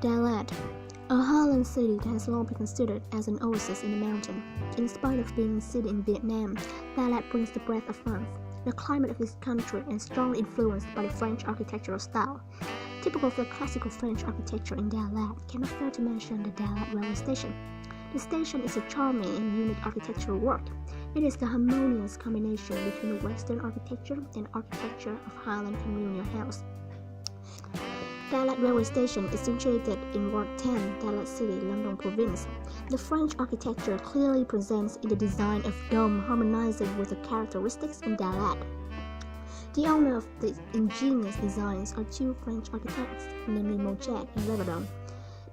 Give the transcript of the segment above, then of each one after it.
Dalat, a highland city that has long been considered as an oasis in the mountain. In spite of being a city in Vietnam, Dalat brings the breath of warmth. The climate of this country is strongly influenced by the French architectural style. Typical of the classical French architecture in Dalat, cannot fail to mention the Dalat railway station. The station is a charming and unique architectural work. It is the harmonious combination between Western architecture and architecture of Highland colonial house. Dalat railway station is situated in Ward 10, Dalat City, London Province. The French architecture clearly presents in the design of dome harmonizing with the characteristics in Dalat. The owner of the ingenious designs are two French architects, namely Mochet and Reverdon,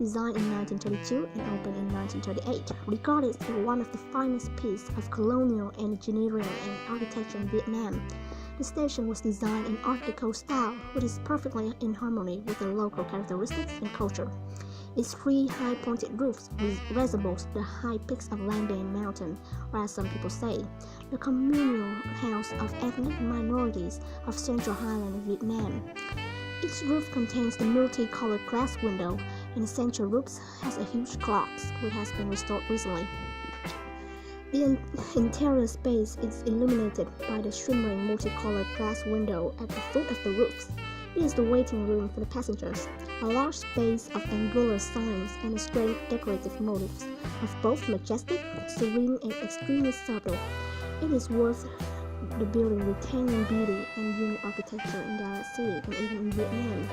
designed in 1932 and opened in 1938, regarded as one of the finest pieces of colonial engineering and architecture in Vietnam. The station was designed in Art Deco style, which is perfectly in harmony with the local characteristics and culture. Its three high-pointed roofs resembles the high peaks of Lang Biang Mountain, or as some people say, the communal house of ethnic minorities of Central Highland of Vietnam. Each roof contains the multicolored glass window, and the central roof has a huge clock, which has been restored recently. The interior space is illuminated by the shimmering multicolored glass window at the foot of the roofs. It is the waiting room for the passengers, a large space of angular signs and strange decorative motifs of both majestic, serene, and extremely subtle. It is worth the building retaining beauty and unique architecture in Dalat City and even in Vietnam.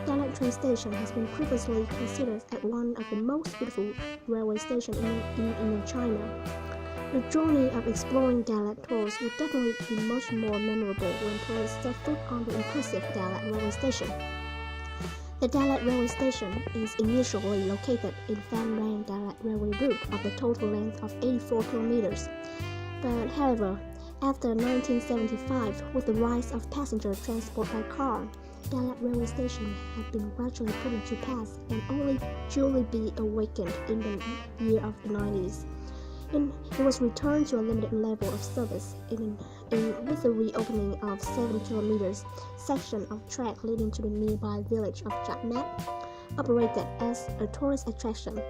Dalat train station has been previously considered as one of the most beautiful railway stations in Indochina. The journey of exploring Dalat tours will definitely be much more memorable when tourists step foot on the impressive Dalat railway station. The Dalat railway station is initially located in Phan Rang Dalat railway route of the total length of 84 kilometers. But however, after 1975, with the rise of passenger transport by car, Dalat railway station had been gradually put into pass and only duly be awakened in the year of the 90s. And it was returned to a limited level of service with the reopening of 7 kilometers section of track leading to the nearby village of Chat Mat, operated as a tourist attraction.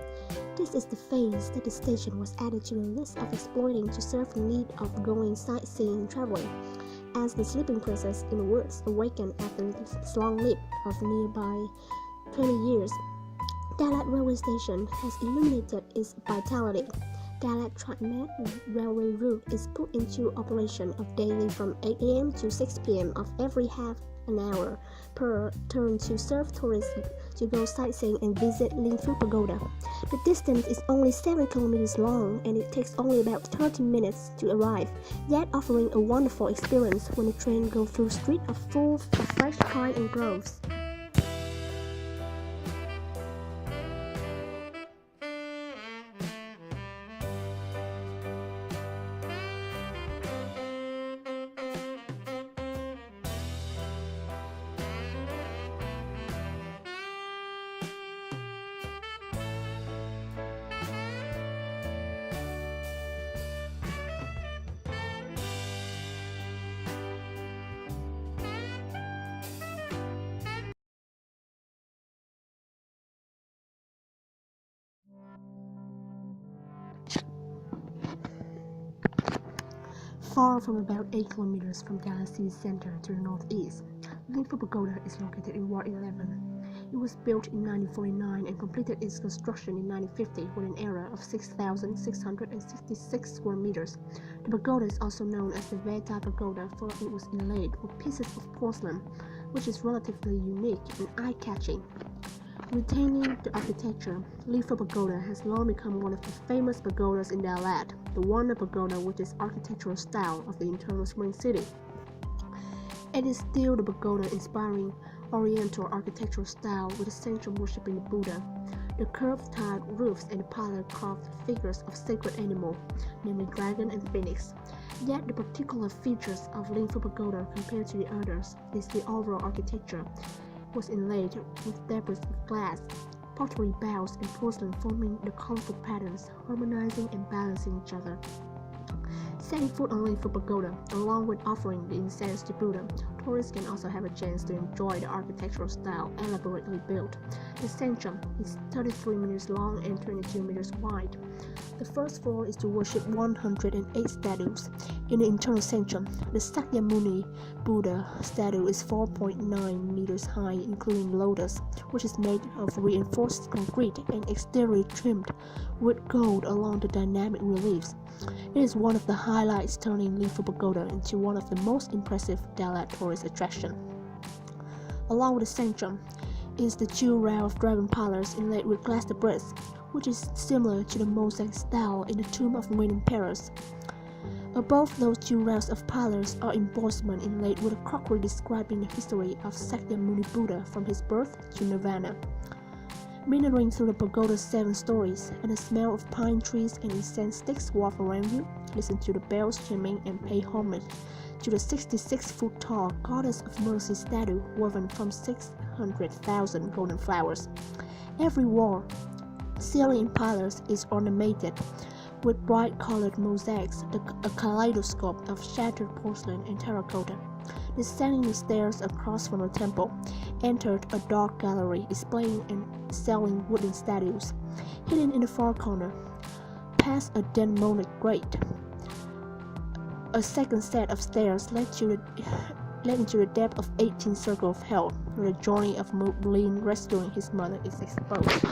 This is the phase that the station was added to the list of exploiting to serve the need of going sightseeing traveling, as the sleeping princess in the woods awakened after its long nap of nearby 20 years. Dalat railway station has illuminated its vitality. Dalat Chat Mat railway route is put into operation of daily from 8 a.m. to 6 p.m. of every half an hour per turn to serve tourists to go sightseeing and visit Linh Pagoda. The distance is only 7 kilometers long and it takes only about 30 minutes to arrive, yet offering a wonderful experience when the train goes through streets full of fresh pine and groves. Far from about 8 kilometers from Dalat City Center to the northeast, Linh Pagoda is located in Ward 11. It was built in 1949 and completed its construction in 1950 with an area of 6,666 square meters. The pagoda is also known as the Veta Pagoda, for it was inlaid with pieces of porcelain, which is relatively unique and eye-catching. Retaining the architecture, Linh Pagoda has long become one of the famous pagodas in Dalat, the Wonder Pagoda with its architectural style of the internal spring city. It is still the pagoda inspiring Oriental architectural style with the central worshipping the Buddha. The curved tiled roofs and the pillar carved figures of sacred animals, namely dragon and phoenix. Yet the particular features of Linh Pagoda compared to the others is the overall architecture was inlaid with debris of glass, pottery bowls, and porcelain forming the colorful patterns, harmonizing and balancing each other. Setting foot on Linh Phuoc Pagoda, along with offering the incense to Buddha, tourists can also have a chance to enjoy the architectural style elaborately built. The sanctum is 33 meters long and 22 meters wide. The first floor is to worship 108 statues. In the internal sanctum, the Sakyamuni Buddha statue is 4.9 meters high, including lotus, which is made of reinforced concrete and exteriorly trimmed with gold along the dynamic reliefs. It is one of the highlights, turning Linh Phuoc Pagoda into one of the most impressive Dalat tourist attractions. Along with the sanctum is the jewel row of dragon pillars inlaid with glass debris, which is similar to the mosaic style in the tomb of Nguyên emperors. Above those jewel rows of pillars are embossments inlaid with a crockery describing the history of Sakyamuni Buddha from his birth to nirvana. Meandering through the pagoda's 7 stories, and the smell of pine trees and incense sticks wafts around you, listen to the bells chiming and pay homage to the 66-foot-tall Goddess of Mercy statue woven from 600,000 golden flowers. Every wall, ceiling, and pillars is ornamented with bright-colored mosaics, a kaleidoscope of shattered porcelain and terracotta. Descending the stairs across from the temple, entered a dark gallery displaying and selling wooden statues. Hidden in the far corner, past a demonic grate, a second set of stairs led into the depth of 18 circles of hell, where the journey of Linh rescuing his mother is exposed.